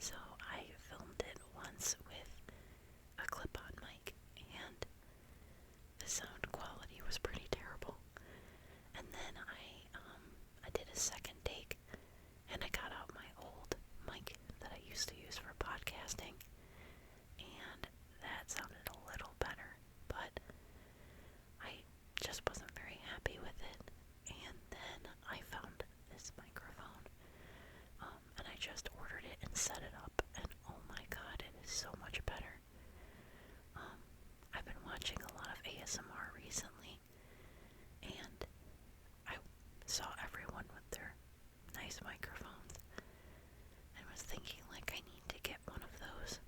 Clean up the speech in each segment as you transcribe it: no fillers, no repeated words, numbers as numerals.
So I filmed it once with a clip-on mic, and the sound quality was pretty terrible. And then I did a second take, and I got out my old mic that I used to use for podcasting, and that sounded a little better, but I just wasn't very happy with it. And then I found this microphone, and I just ordered it and set it up, and oh my god, it is so much better. I've been watching a lot of ASMR recently, and I saw everyone with their nice microphones, and was thinking, like, I need to get one of those,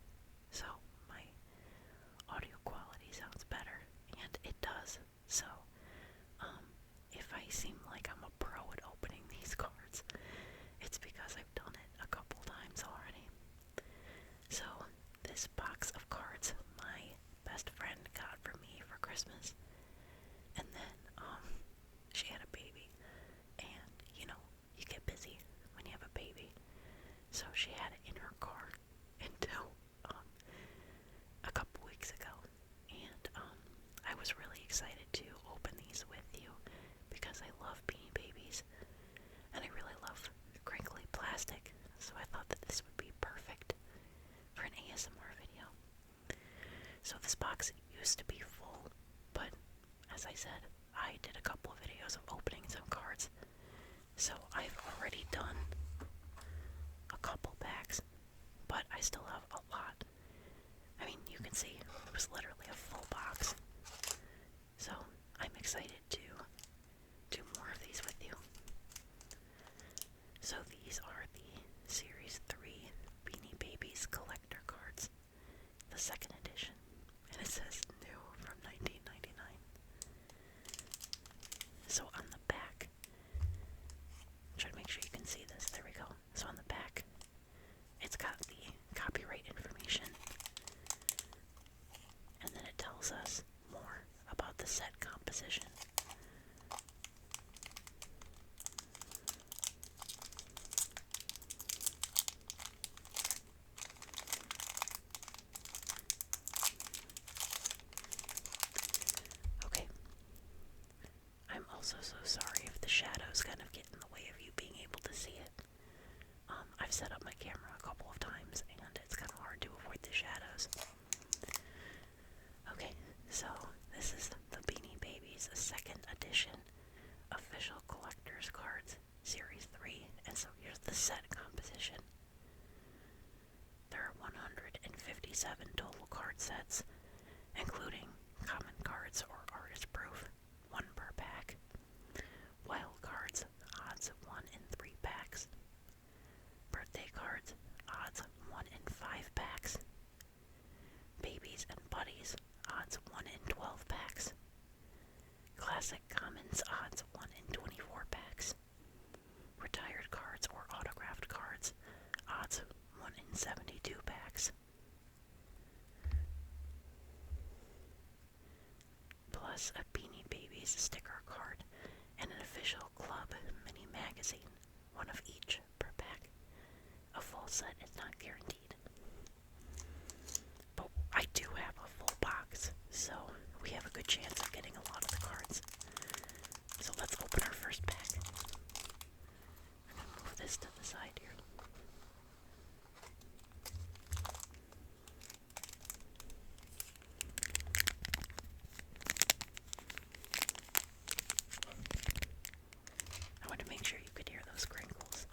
so my audio quality sounds better, and it does. So, if I seem like I'm a pro at opening these cards, it's because I've done it a couple times already. So, this box of cards my best friend got for me for Christmas, and then, she had a baby, and, you know, you get busy when you have a baby, so she had it in her car until, a couple weeks ago, and, I was really excited to open these with you, because I love Beanie Babies, and I really love crinkly plastic, so I thought that this would be perfect for an ASMR video. So this box used to be full, but as I said, I did a couple of videos of opening some cards, so I've already done a couple packs, but I still have a lot. I mean, you can see it was literally a full box, so I'm excited to do more of these with you. So these are the Series 3 Beanie Babies collector cards, the second edition, and it says new from 1999. So on the back, try to make sure you can see this, there we go. So on the back, it's got the copyright information, and then it tells us more about the set composition. Okay, I'm also so sorry if the shadows kind of get in the way of you being able to see it. I've set up my camera a couple of times, and it's kind of hard to avoid the shadows. Okay, so this is the Beanie Babies second edition official collector's cards, Series 3, and so here's the set composition. There are 157 total card sets, including common cards or artist proof, 1 per pack, wild cards, odds 1 in 3 packs, birthday cards, odds 1 in 5 packs, babies and buddies, odds 1 in 12 packs, classic commons, odds 1 in 24 packs, retired cards or autographed cards, odds 1 in 72 packs, plus a Beanie Babies sticker card and an official club mini magazine, 1 of each per pack. A full set is not guaranteed, but I do have a full box, so we have a good chance of getting a lot of the cards. So let's open our first pack. I'm going to move this to the side here. I want to make sure you could hear those crinkles.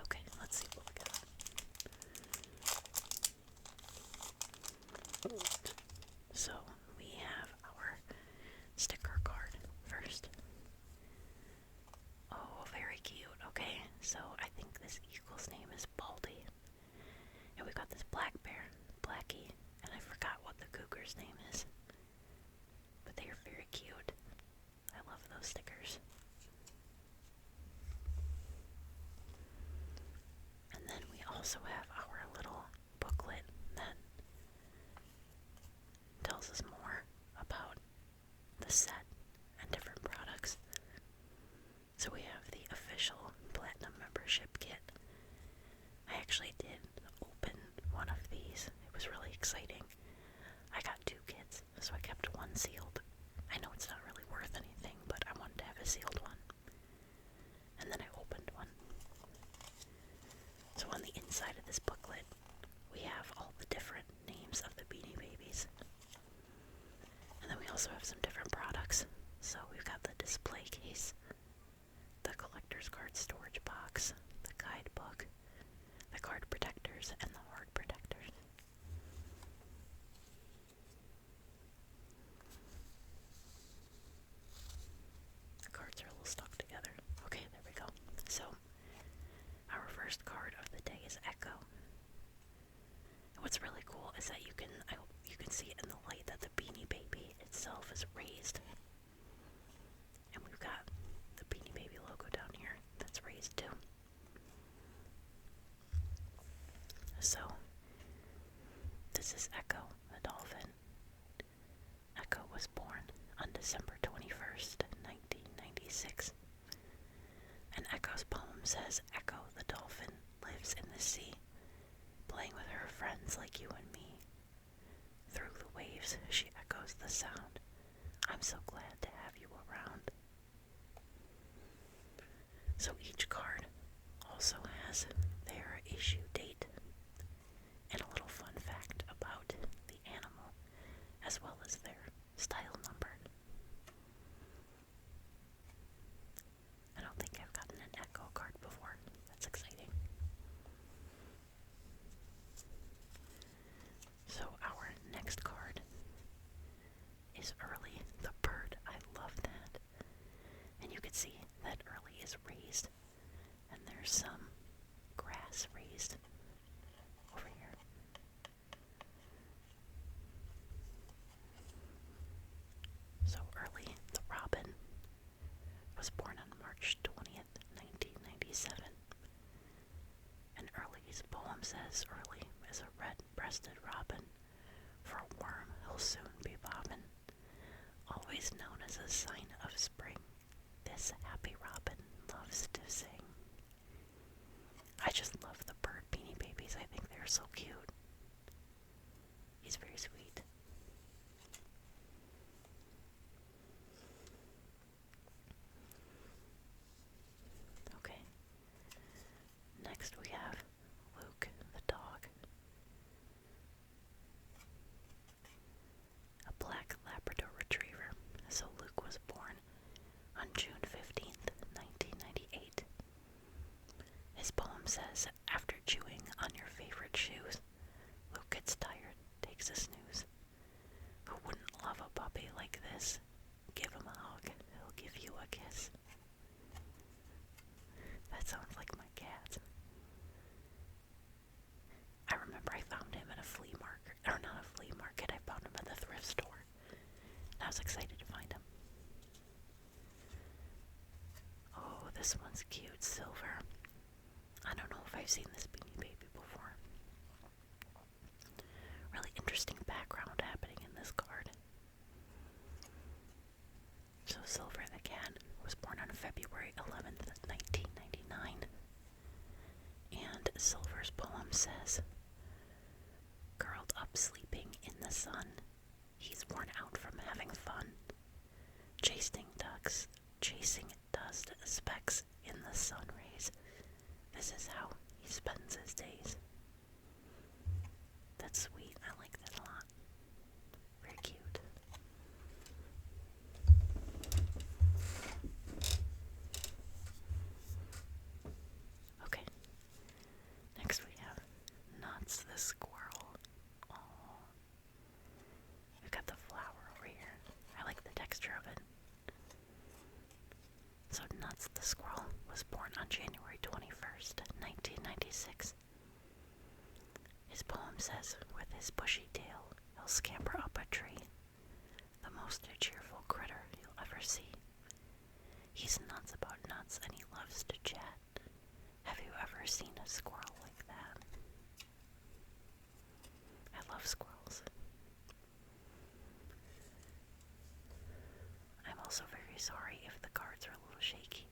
Okay, let's see what we got. So we have our sticker card first. Oh, very cute. Okay, so I think this eagle's name is Baldy. And we got this black bear, Blackie, and I forgot what the cougar's name is. But they are very cute. I love those stickers. And then we also have our little booklet that tells us more about the a sealed one. And then I opened one. So on the inside of this booklet, we have all the different names of the Beanie Babies. And then we also have some different products. So we've got the display case, the collector's card storage box, the guidebook, the card protectors, and the heart protectors. The cards are a little stuck together. Okay, there we go. So, our first card of the day is Echo. And what's really cool is that you can see it in the light that the Beanie Baby itself is raised. And we've got the Beanie Baby logo down here that's raised too. So, this is Echo, the dolphin. Echo was born on December 21st, 1996. And Echo's poem says, Echo, the dolphin, lives in the sea, playing with her friends like you and me. Through the waves, she echoes the sound. I'm so glad to have you around. So each card also has their issue date and a little fun fact about the animal, as well as their style number. I don't think I've gotten an Echo card before. That's exciting. So our next card is Early the bird. I love that. And you can see that Early is raised, and there's some grass raised over here. So Early the robin was born on March 20th, 1997. And Early's poem says Early is a red-breasted robin. For a worm he'll soon be bobbin'. Always known as a sign of spring, this happy robin loves to sing. I just love the bird Beanie Babies. I think they're so cute. He's very sweet. Okay. Next we have Luke the dog. A black Labrador retriever. So Luke was born on June 15th, 1998. His poem says, after chewing on your favorite shoes, Luke gets tired, takes a snooze. Who wouldn't love a puppy like this? Give him a hug, he'll give you a kiss. That sounds like my cat. I remember I found him at a flea market, or not a flea market, I found him at the thrift store. And I was excited to find him. Oh, this one's cute, Silver. I don't know if I've seen this Beanie Baby before. Really interesting background happening in this card. So Silver the cat was born on February 11th, 1999. And Silver's poem says, curled up sleeping in the sun, he's worn out from having fun. Chasing dust specks in the sun rays. This is how he spends his days. That's sweet. I like that a lot. Very cute. Okay. Next we have Nuts the squirrel. Oh. We've got the flower over here. I like the texture of it. So Nuts the squirrel was born on January 21st, 1996. His poem says, with his bushy tail, he'll scamper up a tree, the most cheerful critter you'll ever see. He's nuts about nuts and he loves to chat. Have you ever seen a squirrel like that? I love squirrels. I'm also very sorry if the cards are a little shaky.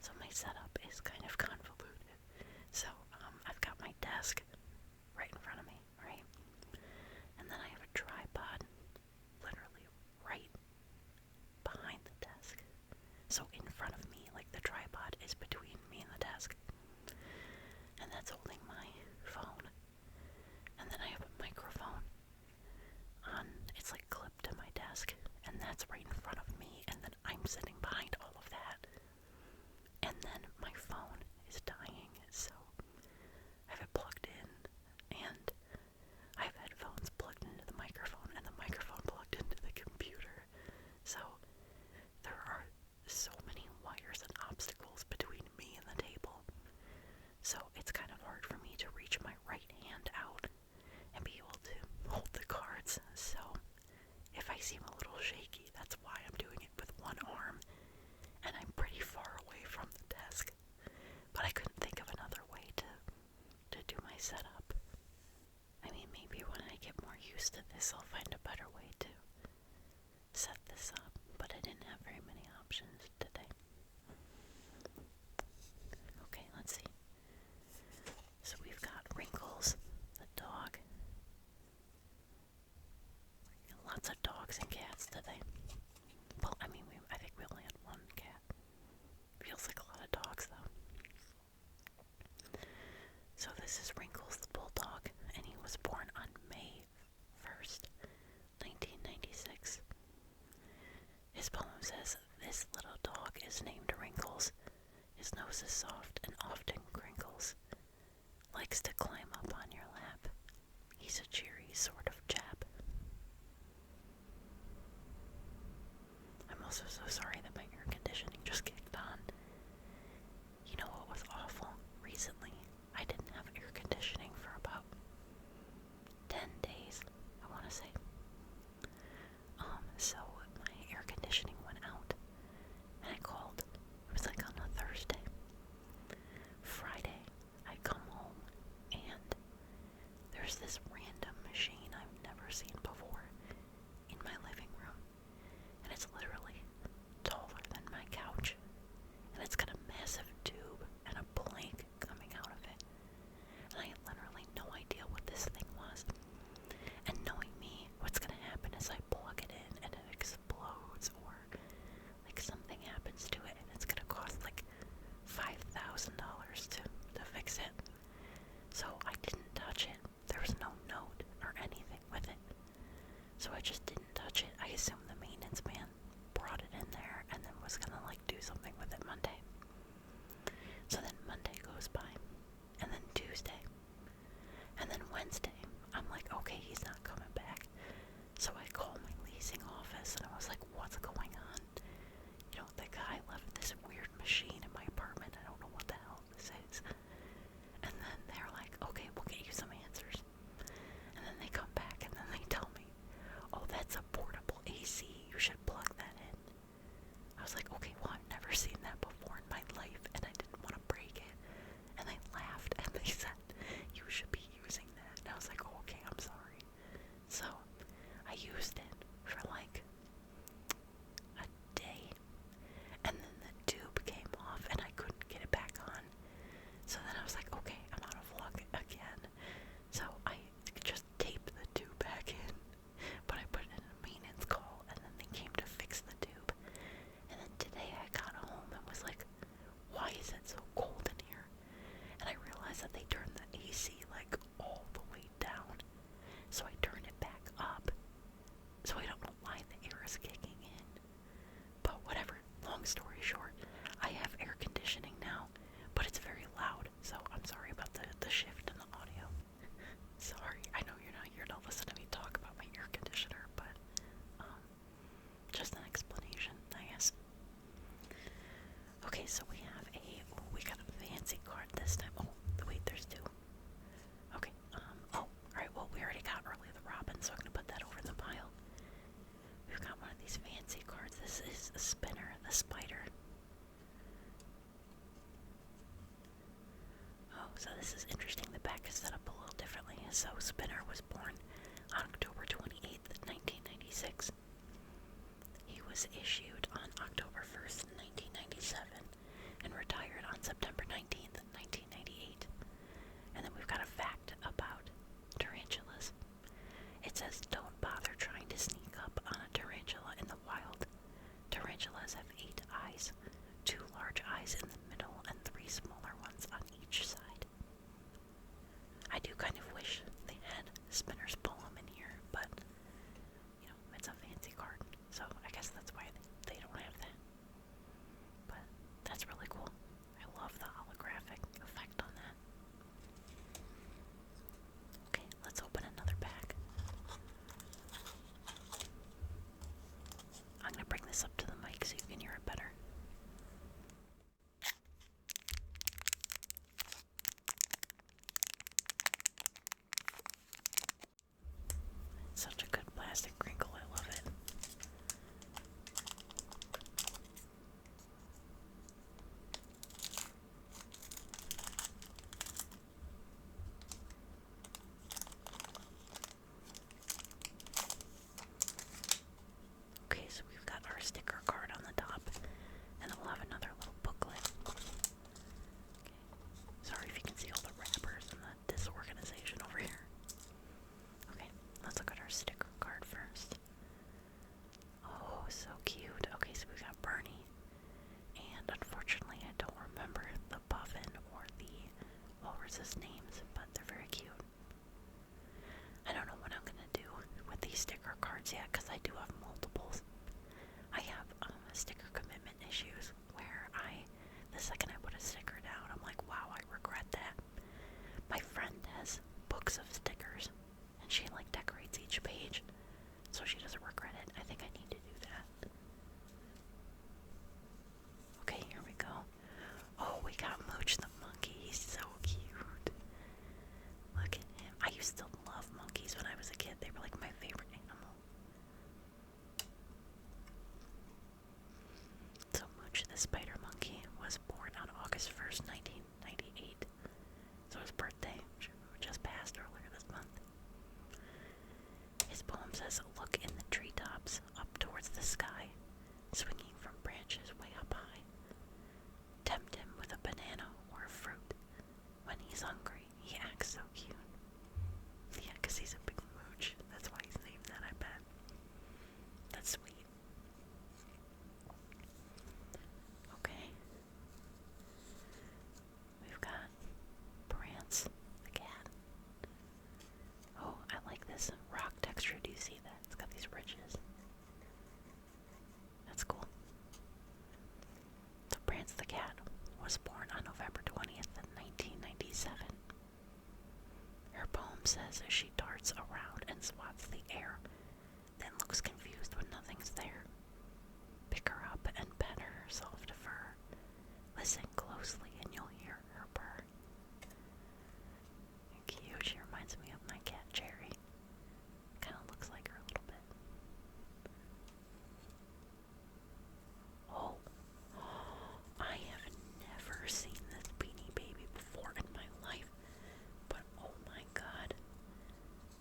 So my setup is kind of convoluted. So I've got my desk right in front of me, right? And then I have a tripod literally right behind the desk. that's right in front of me, and then I'm sitting behind all of that. And then my phone is dying, so I have it plugged in, and I have headphones plugged into the microphone, and the microphone plugged into the computer. So there are so many wires and obstacles between me and the table. So it's kind of hard for me to reach my right hand out and be able to hold the cards. So if I seem a little shaky, that's why I'm doing it with one arm, and I'm pretty far away from the desk. But I couldn't think of another way to do my setup. I mean, maybe when I get more used to this, I'll find a better way to set this up, but I didn't have very many options today. Okay, let's see. So we've got Wrinkles, the dog. Lots of dogs and cats today. Well, I mean, I think we only had one cat. Feels like a lot of dogs, though. So this is Wrinkles the bulldog, and he was born on May 1st, 1996. His poem says, "This little dog is named Wrinkles. His nose is soft and often crinkles. Likes to climb up on your lap. He's a cheery sort of chap." I'm also so sorry that my air conditioning just kicked on. You know what was awful? Recently, I didn't have air conditioning for about 10 days, I want to say. So my air conditioning went out, and I called. It was like on a Thursday. Friday, I come home, and there's this random machine I've never seen before in my living room, and it's literally taller than my couch, and it's got a massive tube and a blank coming out of it, and I had literally no idea what this thing was. And knowing me, what's gonna happen is I plug it in and it explodes, or like something happens to it, and it's gonna cost like $5,000 to fix it. So I didn't touch it. There was no note or anything with it, so I just didn't touch it. I assumed the maintenance man brought it in there and then was gonna like do something with it Monday. So then Monday goes by, and then Tuesday, and then Wednesday. I'm like, okay, he's not coming back. So I call my leasing office, and I was like, what's going on? You know, the guy left this weird machine in my apartment. I don't know what the hell this is. And then they're like, okay, we'll get you some answers. And then they come back, and then they tell me, oh, that's a portable AC. You should plug that in. I was like, okay, well, I've never seen that before in my life, and I didn't want to break it. And they laughed, and they said, you should be using that. And I was like, oh, okay, I'm sorry. So I used it for like a day, and then the tube came off, and I couldn't get it back on. So then I was like, okay, I'm out of luck again. So I just taped the tube back in, but I put in a maintenance call, and then they came to fix the tube. And then today I got home and was like, why is it so cold in here? And I realized that they turned the AC like all the way down. So I turned it back up. So I don't know why the air is kicking in. But whatever, long story short, I have air conditioning now, but it's very loud. So I'm sorry about the shift in the audio. Sorry, I know you're not here to listen to me talk about my air conditioner, but just an explanation, I guess. Okay, so we got a fancy card this time. Oh, wait, there's two. Okay, alright, well, we already got Early the Robin, so I'm gonna put that over in the pile. We've got one of these fancy cards. This is a Spinner, the spider. Oh, so this is interesting. The back is set up a little differently. So Spinner was born on October 28th, 1996. He was issued on October 1st, 1997, and retired on September 19th, 1998. And then we've got a fact about tarantulas. It says, don't bother trying to sneak up on a tarantula in the wild. Tarantulas have 8 eyes, 2 large eyes in the middle and 3 smaller ones on each side. I do kind of wish they had Spinner's poem in here, but, you know, it's a fancy card, so I guess the Okay, so we've got our sticker card on the top, and we'll have another little booklet. Okay. Sorry if you can see all the wrappers and the disorganization over here. Okay, let's look at our sticker card first. Oh, so cute. Okay, so we've got Bernie, and unfortunately I don't remember the puffin or the walrus's names, but they're very cute. I don't know what I'm gonna do with these sticker cards yet, because I do have multiples. I have sticker commitment issues where the second I put a sticker down, I'm like, wow, I regret that. My friend has books of stickers, and she decorates each page, so she doesn't regret it. I think I need to do that. Okay, here we go. Oh, we got Mooch the monkey. He's so cute. Look at him. I used to love monkeys when I was a kid. They were my favorite animal. So Mooch the spider monkey was born on August 1st, 1998. So his birthday just passed earlier this month. His poem says, look in the treetops, up towards the sky, swinging from branches way up high. Tempt him with a banana or a fruit. When he's hungry, he acts so cute. Yeah, 'cause he's a big mooch. That's why he's named that, I bet. That's sweet. Okay. We've got Prance, the cat. Oh, I like this rock texture. Do you see that? It's got these ridges. That's cool. So Prance the cat was born on November 20th, 1997. Her poem says she darts around and swats the air, then looks confused when nothing's there. Pick her up and pet her soft fur. Listen closely and you'll hear her purr. Cute. She reminds me of my cat Cherry. Kind of looks like her a little bit. Oh, I have never seen this Beanie Baby before in my life, but oh my god.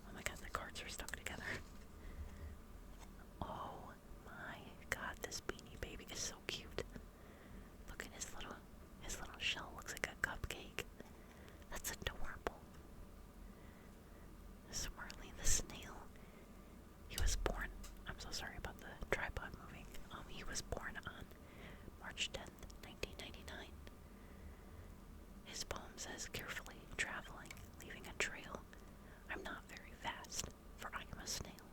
Oh my god, the cards are stuck together. Oh my god, this Beanie Baby is so cute. Look at his little shell, looks like a cupcake. That's adorable. Swirly the snail. He was born, I'm so sorry about the tripod moving. He was born on March 10th, 1999. His poem says, carefully traveling, leaving a trail. I'm not very fast, for I am a snail.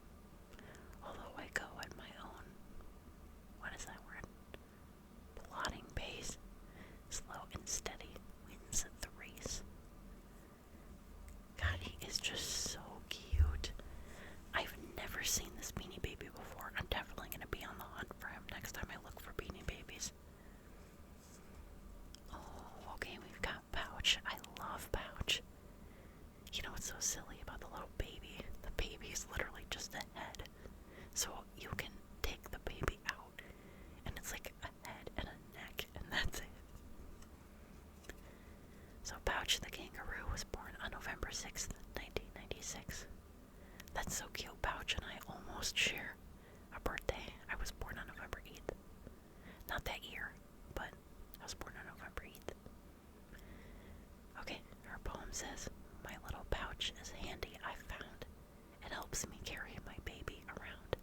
Although I go at my own, what is that word? Plodding pace, slow and steady, wins the race. God, he is just so cute. I've never seen this Beanie Baby before. I'm definitely going to be on the hunt for him next time I look for Beanie Babies. Oh, okay, we've got Pouch. I love Pouch. You know what's so silly about the little baby? The baby is literally just a head. So you can take the baby out, and it's like a head and a neck, and that's it. So Pouch the kangaroo was born on November 6th, 1996. That's so cute. Pouch and I almost share a birthday. I was born on November 8th. Not that year, but I was born on November 8th. Okay, her poem says, my little pouch is handy, I found. It helps me carry my baby around.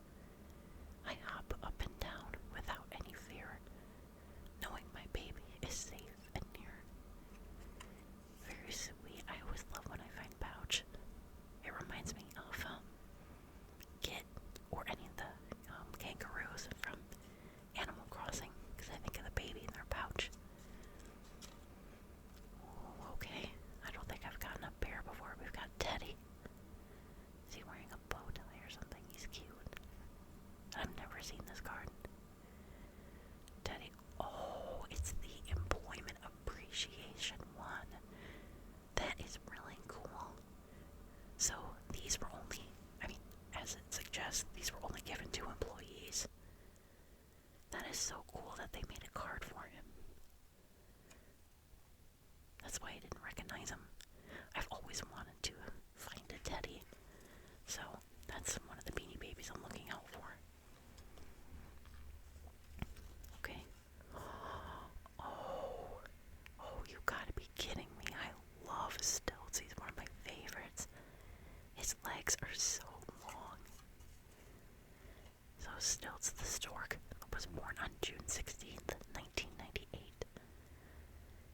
I hop up and down without any fear, knowing my baby is safe and near. Very sweet. I always love when I find Pouch. It reminds me of Kit or any of the kangaroos from Animal Crossing, because I think of the baby in their pouch. Oh, okay. I don't think I've gotten a bear before. We've got Teddy. Is he wearing a bow tie or something? He's cute. I've never seen this card. Teddy. Oh, it's the Employment Appreciation one. That is really cool. So these were only, as it suggests, these were only given to employees. That is so cool that they made a card for him. That's why I didn't recognize him. I've always wanted to find a Teddy. So that's one of the Beanie Babies I'm looking out for. June 16th, 1998.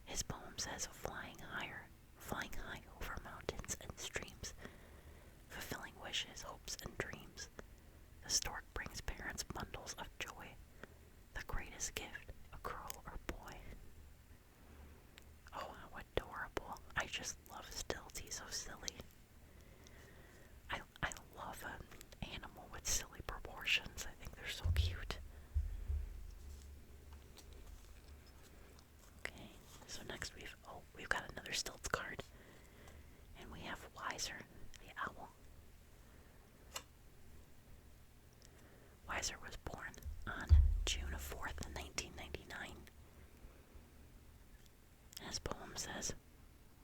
His poem says, flying high over mountains and streams, fulfilling wishes, hopes, and dreams. The stork brings parents bundles of joy, the greatest gift, a girl or boy. Oh, how adorable. I just love stilts. He's so silly. I love an animal with silly proportions. I think they're so cute. Okay, so next we've got another stilts card. And we have Wiser, the owl. Wiser was born on June 4th, 1999. And his poem says,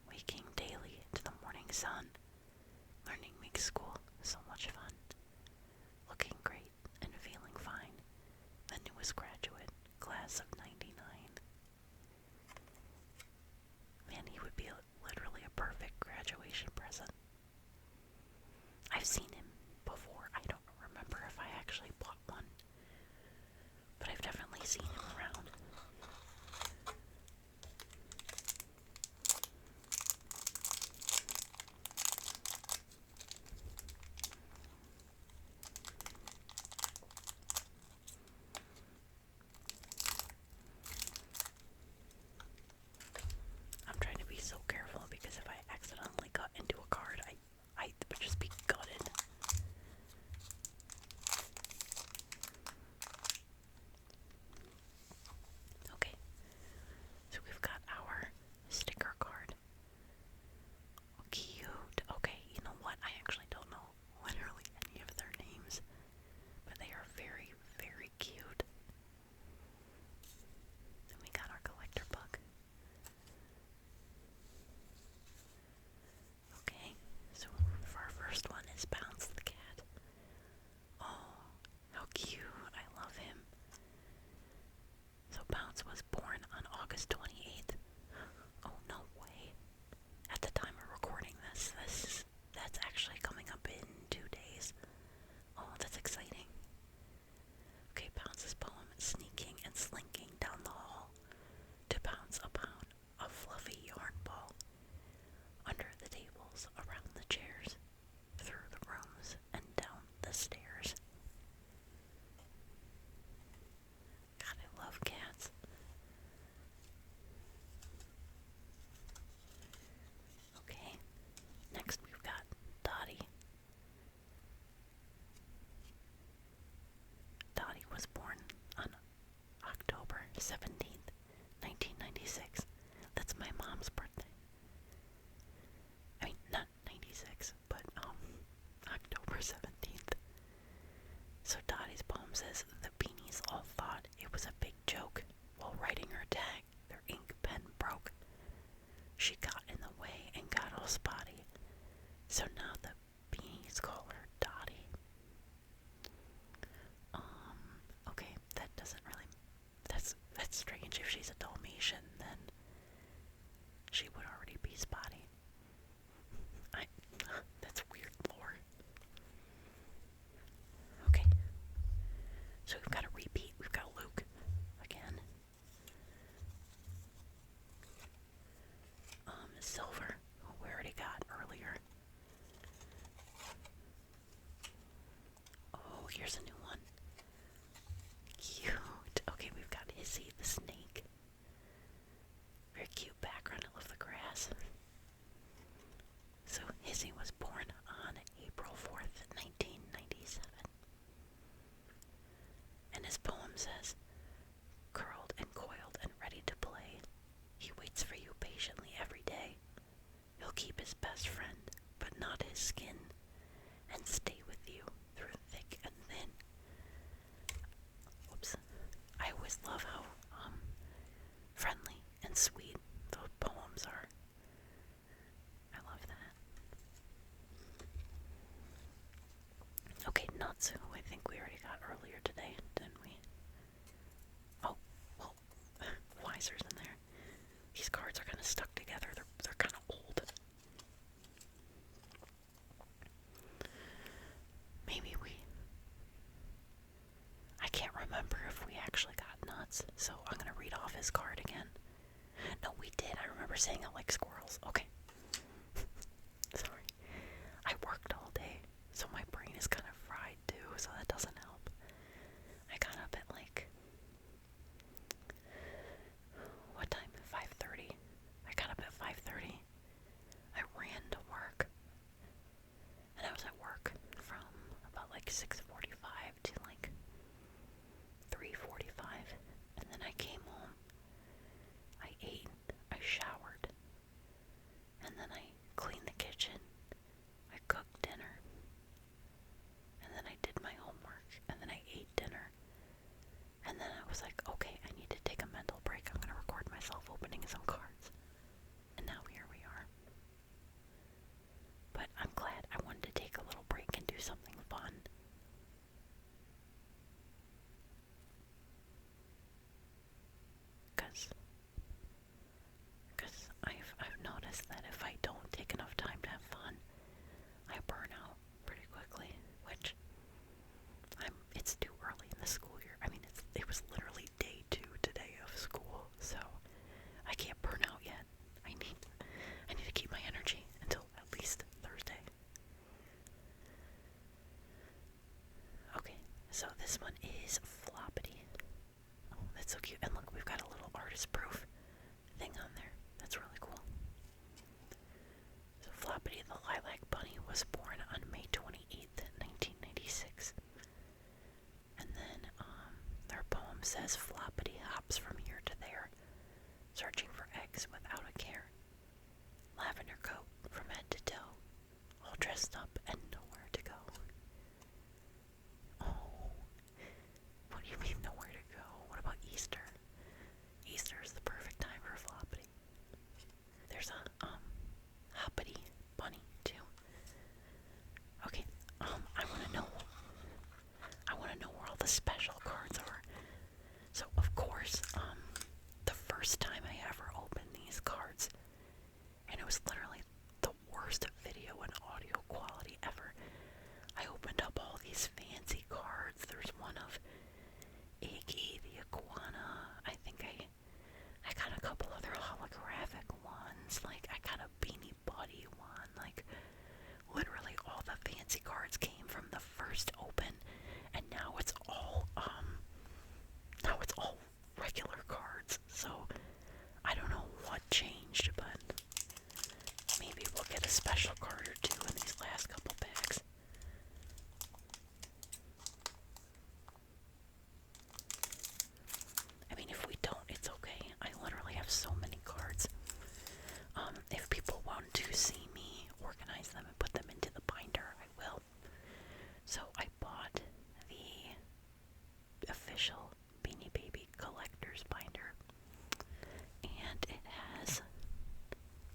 waking daily to the morning sun, learning makes school so much fun. Looking great and feeling fine, the newest graduate, class of 99. Man, he would be literally a perfect graduation present. I've seen him before. I don't remember if I actually bought one, but I've definitely seen him around. I'm trying to be so careful because if I accidentally cut into a card, I would just be gutted. Okay, so we've got our sticker card. Cute. Okay, you know what? I actually don't know literally any of their names, but they are very, very cute. Then we got our collector book. Okay, so for our first one is Bounce the cat. Oh, how cute. I love him. So Bounce was born on August 28th. Oh, no way. At the time of recording that's actually coming up in 2 days. Oh, that's exciting. Okay, Bounce's poem is sneaking and slinking down the hall to pounce upon a fluffy yarn ball. Under the tables, around the chairs, through the rooms, and down the stairs. God, I love cats. Okay, next we've got Dottie. Dottie was born on October 17th, 1996. That's my mom's birthday. I mean, not 96, but October 17th. So Dottie's poem says, the Beanies all thought it was a big joke. While writing her tag, their ink pen broke. She got in the way and got all spotty. So now the Beanies call her Dottie. Okay, that doesn't really, that's strange. If she's a Dalmatian, then she would already be spotty. That's weird lore. Okay, so we've got a repeat. We've got Luke again. Silver, who we already got earlier. Oh, here's a new one. Cute. Okay, we've got Hissy the snake. Very cute background. I love the grass. So Hissy was born on April 4th, 1997. And his poem says, curled and coiled and ready to play, he waits for you patiently every day. He'll keep his best friend, but not his skin, and stay with you through thick and thin. Whoops. I always love how friendly and sweet those poems are. I love that. Okay, Natsu, I think we already got earlier today, didn't we? Oh, well, Wiser's in there. These cards are kind of stuck together. They're kind of old. Maybe I can't remember if we actually got cards, so I'm gonna read off his card again. No, we did. I remember saying it like squirrels. Okay. Sorry. I worked all day, so my brain is kind of fried too, so that doesn't help. I got up at like, what time? 5:30. I got up at 5:30. I ran to work. And I was at work from about like 6:45 to like 3:45. And then I came home. I ate. I showered. And then I cleaned the kitchen. I cooked dinner. And then I did my homework. And then I ate dinner. And then I was like, okay, I need to take a mental break. I'm going to record myself opening some cards. And now here we are. But I'm glad. I wanted to take a little break and do something fun. Because I've noticed that if I don't take enough time to have fun, I burn out pretty quickly, which it's too early in the school year. I mean, it was literally day 2 today of school, so I can't burn out yet. I need to keep my energy until at least Thursday. Okay, so this one is Floppity. Oh, that's so cute. And look, we've got a little artist proof thing on there. That's really cool. So Floppity the Lilac Bunny was born on May 28th, 1996. And then their poem says, Floppity hops from here to there, searching for eggs without a care. Lavender coat from head to toe, all dressed up and nowhere to go. Oh, what do you mean nowhere to go? What about Easter? Easter is the perfect time for Floppity. There's a hoppity bunny too. Okay, I wanna know where all the special cards are. So of course, the first time I ever opened these cards, and it was literally the worst video and audio quality ever. I opened up all these fancy cards. There's one of Iggy the iguana. I think I got a couple other holographic ones. Like I got a Beanie Buddy one. Like literally all the fancy cards came from the first open, and now it's all regular cards. So I don't know what changed, but maybe we'll get a special card or two in these last couple packs. I mean, if we don't, it's okay. I literally have so many cards. If people want to see me organize them and put them into the binder, I will. So I bought the official Beanie Baby collector's binder, and it has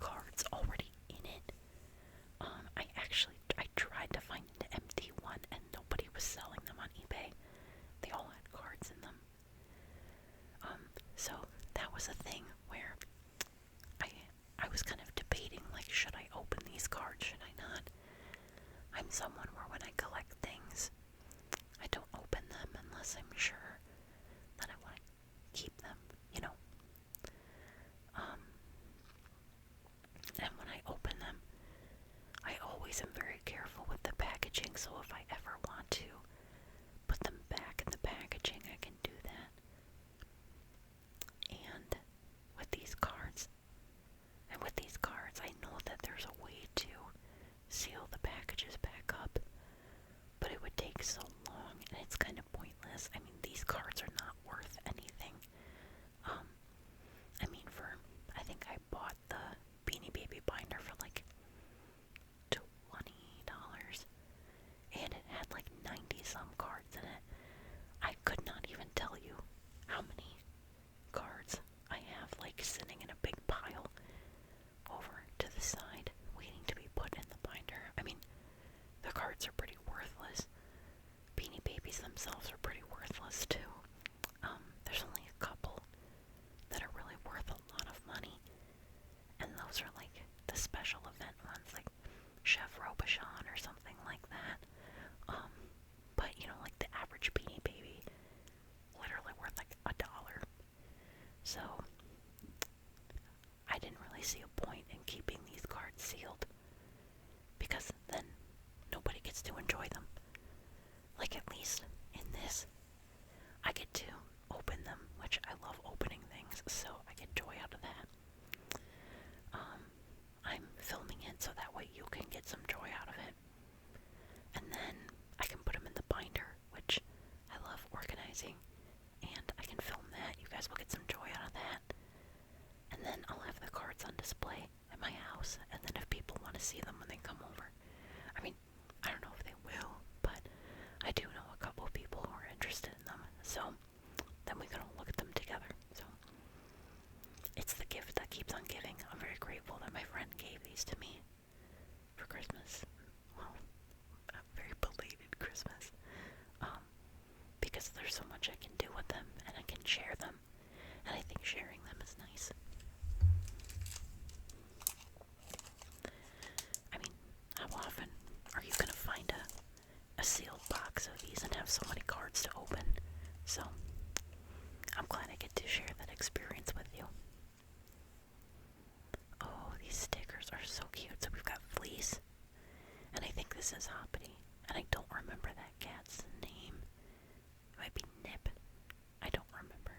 cards already in it. I tried to find an empty one, and nobody was selling them on eBay. They all had cards in them. So that was a thing where I was kind of debating, like, should I open these cards, should I not? I'm someone where when I collect things, I don't open them unless I'm sure that I want to keep them, you know? And when I open them, I always am very careful with the packaging, so if I ever want to put them back in the packaging, I can do that. And with these cards, I know that there's a way to seal the packages back up, but it would take so long, and it's kind of pointless. I mean, these cards house, and then if people want to see them when they come over. I mean, I don't know if they will, but I do know a couple of people who are interested in them, so then we can all look at them together. So it's the gift that keeps on giving. I'm very grateful that my friend gave these to me for Christmas. Well, a very belated Christmas. Because there's so much I can do with them, and I can share them, and I think sharing them is nice. I mean, how often are you gonna find a sealed box of these and have so many cards to open? So, I'm glad I get to share that experience with you. Oh, these stickers are so cute. So we've got Fleece, and I think this is Hoppity, and I don't remember that cat's name. It might be Nip. I don't remember.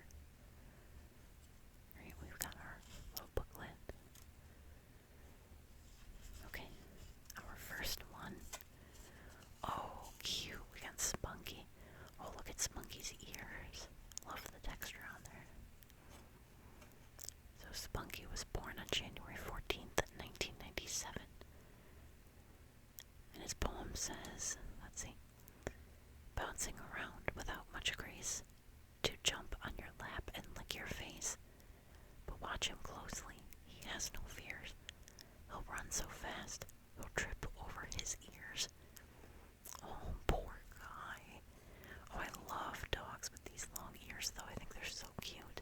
Alright, we've got our little booklet. Okay, our first one. Oh, cute. We got Spunky. Oh, look at Spunky's ears. Love the texture on there. So Spunky was born on January 14th, 1997. And his poem says, let's see, bouncing around without much grace, to jump on your lap and lick your face. But watch him closely, he has no fears. He'll run so fast, he'll trip over his ears. Oh, poor guy. Oh, I love dogs with these long ears, though. I think they're so cute.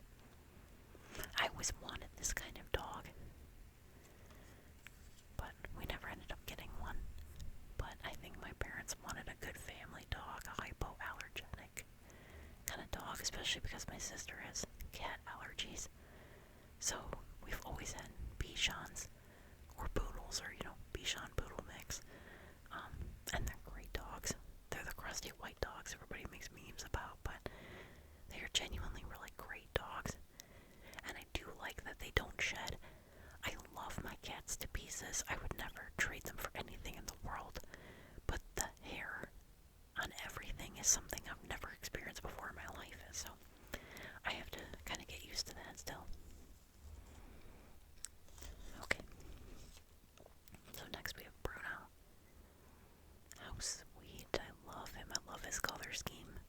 I always wanted this kind of dog, but we never ended up getting one. But I think my parents wanted a good family dog, a hypoallergenic kind of dog, especially because my sister has cat allergies. So we've always had Bichons or Poodles, or Bichon Poodle mix. And they're great dogs. They're the crusty white dogs everybody makes memes about, but they are genuinely really great dogs. And I do like that they don't shed. I love my cats to pieces. I would never trade them for anything in the world. But the hair on everything is something I've never experienced before in my life. So I have to kind of get used to that still. Okay. So next we have Bruno. How sweet. I love him. I love his color scheme.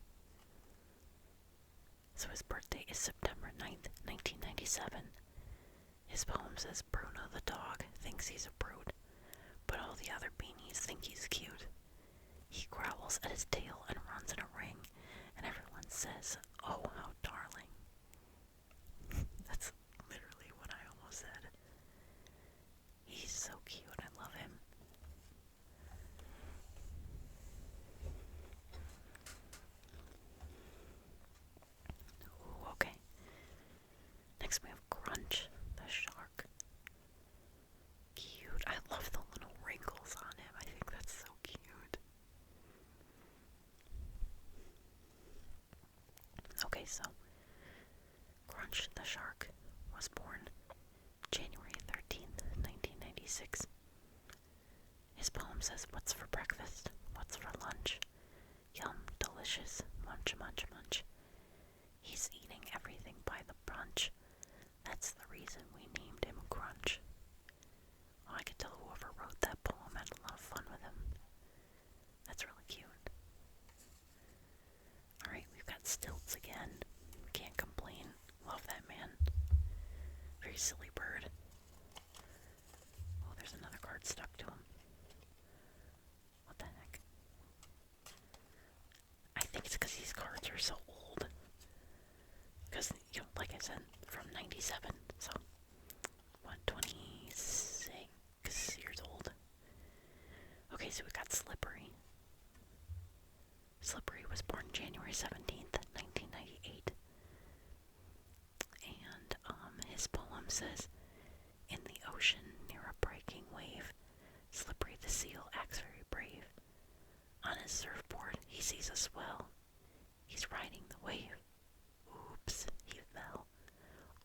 So his birthday is September 9th, 1997. His poem says, Bruno the dog thinks he's a brute, but all the other beanies think he's cute. He growls at his tail and runs in a ring, and everyone says, oh, how darling. That's literally what I almost said. He's so cute. I love him. Ooh, okay. Next we have Crunch, the shark. Cute. I love the little wrinkles on him. I think that's so cute. Okay, so Crunch the shark was born January 13th, 1996. His poem says, what's for breakfast? What's for lunch? Yum, delicious, munch, munch, munch. He's eating everything by the bunch. That's the reason we named him Crunch. Oh, I could tell whoever wrote that poem had a lot of fun with him. That's really cute. Alright, we've got Stilts again. Can't complain. Love that man. Very silly bird. Oh, there's another card stuck to him. What the heck? I think it's because these cards are so old. Because, like I said, from 97, so, 26 years old. Okay, so we got Slippery. Slippery was born January 17th, 1998. And, his poem says, in the ocean near a breaking wave, Slippery the seal acts very brave. On his surfboard, he sees a swell. He's riding the wave. Oops, he fell.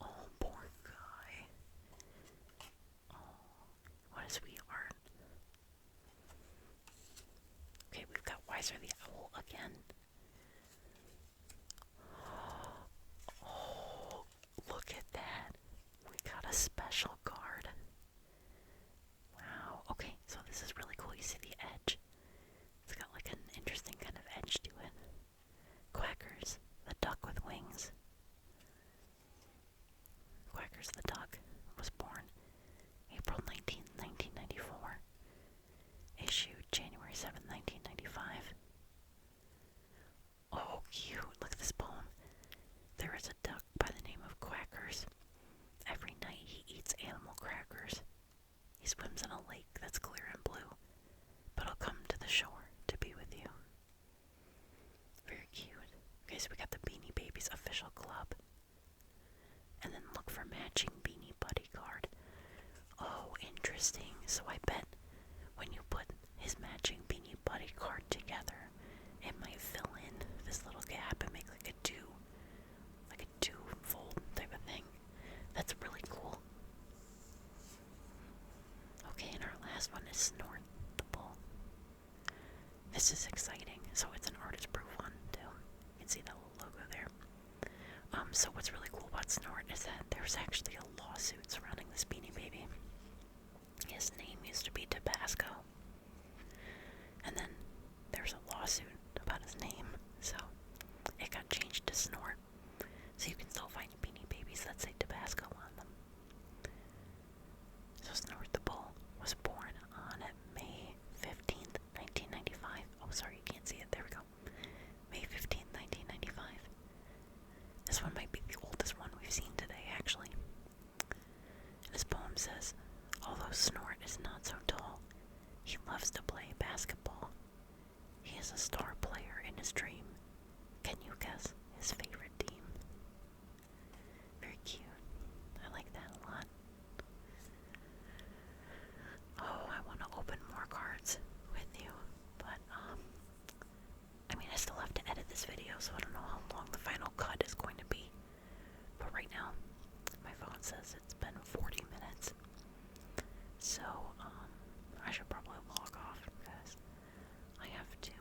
Oh, poor guy. Oh, what a sweetheart. Okay, we've got Wiser the Owl again. Oh, look at that. We got a special card. He swims in a lake that's clear and blue, but he'll come to the shore to be with you. Very cute. Okay, so we got the Beanie Babies official club. And then look for matching Beanie Buddy card. Oh, interesting. So I bet when you put his matching Beanie Buddy card together, it might fill in this little gap and make like a two-fold type of thing. That's really cool. Okay, and our last one is Snort the Bull. This is exciting. So it's an artist proof one too. You can see the logo there. So what's really cool about Snort is that there's actually a lawsuit surrounding this Beanie Baby. His name used to be Tabasco. And then there's a lawsuit about his name, so it got changed to Snort. So you can still find Beanie Babies that say Tabasco on them. So Snort the Bull was born on May 15th, 1995. Oh, sorry, you can't see it. There we go. May 15th, 1995. This one might be the oldest one we've seen today, actually. And his poem says, although Snort is not so tall, he loves to play basketball. He is a star player in his dream. Can you guess his favorite team? Very cute. I like that a lot. Oh, I want to open more cards with you, but I mean, I still have to edit this video, so I don't know how long the final cut is going to be. But right now, my phone says it's been 40 minutes. So, I should probably log off because I have to,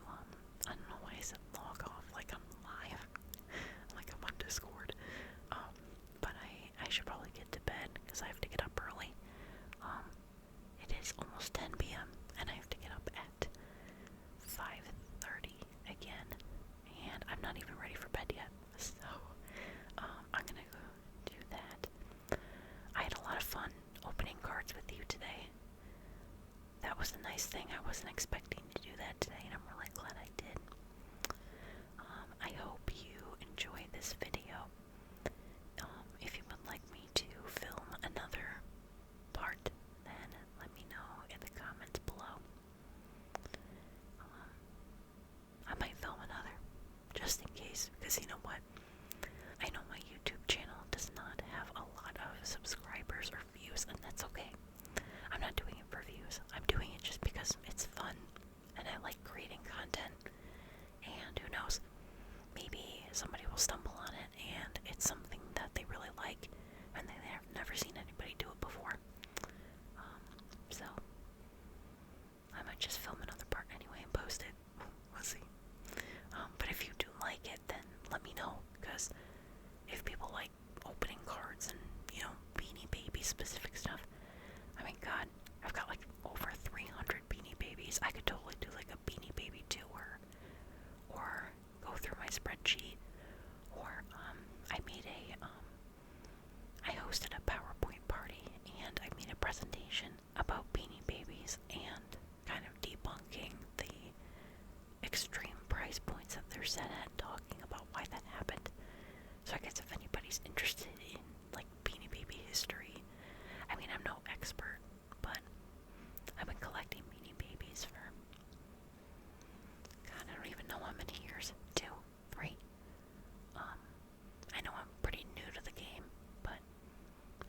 I don't know why I said log off like I'm live, like I'm on Discord. But I should probably get to bed because I have to get up early. It is almost 10 p.m. and I have to get up at 5:30 again, and I'm not even ready for bed yet, so I'm gonna go do that. I had a lot of fun opening cards with you today. That was a nice thing. I wasn't expecting to do that today, and I'm really glad I did. I hope you enjoy this video. If you would like me to film another part, then let me know in the comments below. I might film another, just in case, because you know what? I know my YouTube channel does not have a lot of subscribers or views, and that's okay. I'm not doing it for views. I'm doing it just because it's fun, and I like creating content. And who knows? Maybe somebody will stumble on it, and it's something that they really like, and they have never seen anybody do it before. So I might just film another part anyway and post it. We'll see. But if you do like it, then let me know, because if people like opening cards and, you know, Beanie Baby specific stuff, I mean, God, I've got like over 300 Beanie Babies. I could totally do like a Beanie Baby tour, or go through my spreadsheet, or I hosted a PowerPoint party, and I made a presentation about Beanie Babies and kind of debunking the extreme price points that they're set at, talking about why that happened. So I guess if anybody's interested in like Beanie Baby history, I mean, I'm no expert, but I've been collecting Beanie Babies for, God, I don't even know how many years. 2, 3. I know I'm pretty new to the game, but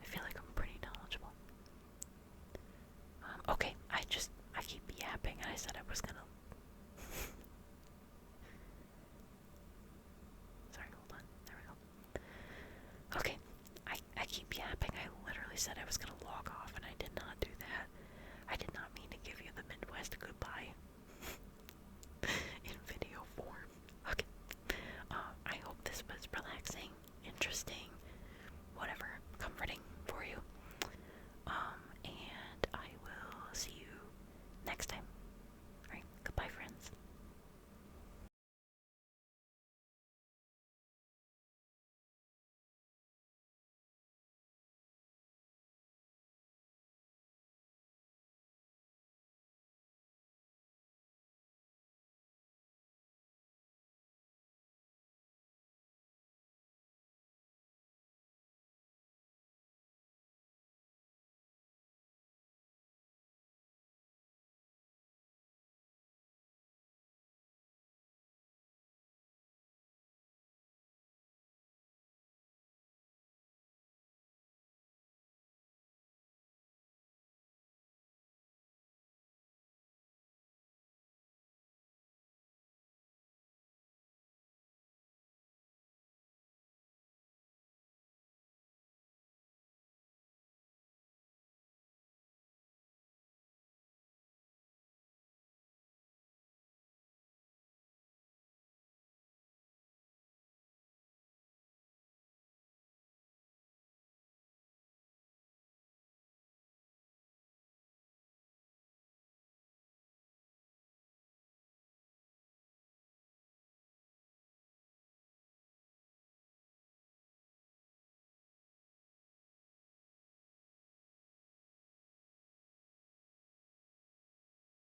I feel like I'm pretty knowledgeable. Okay, I keep yapping, and I said I was gonna. Sorry, hold on. There we go. Okay, I keep yapping. I literally said I was gonna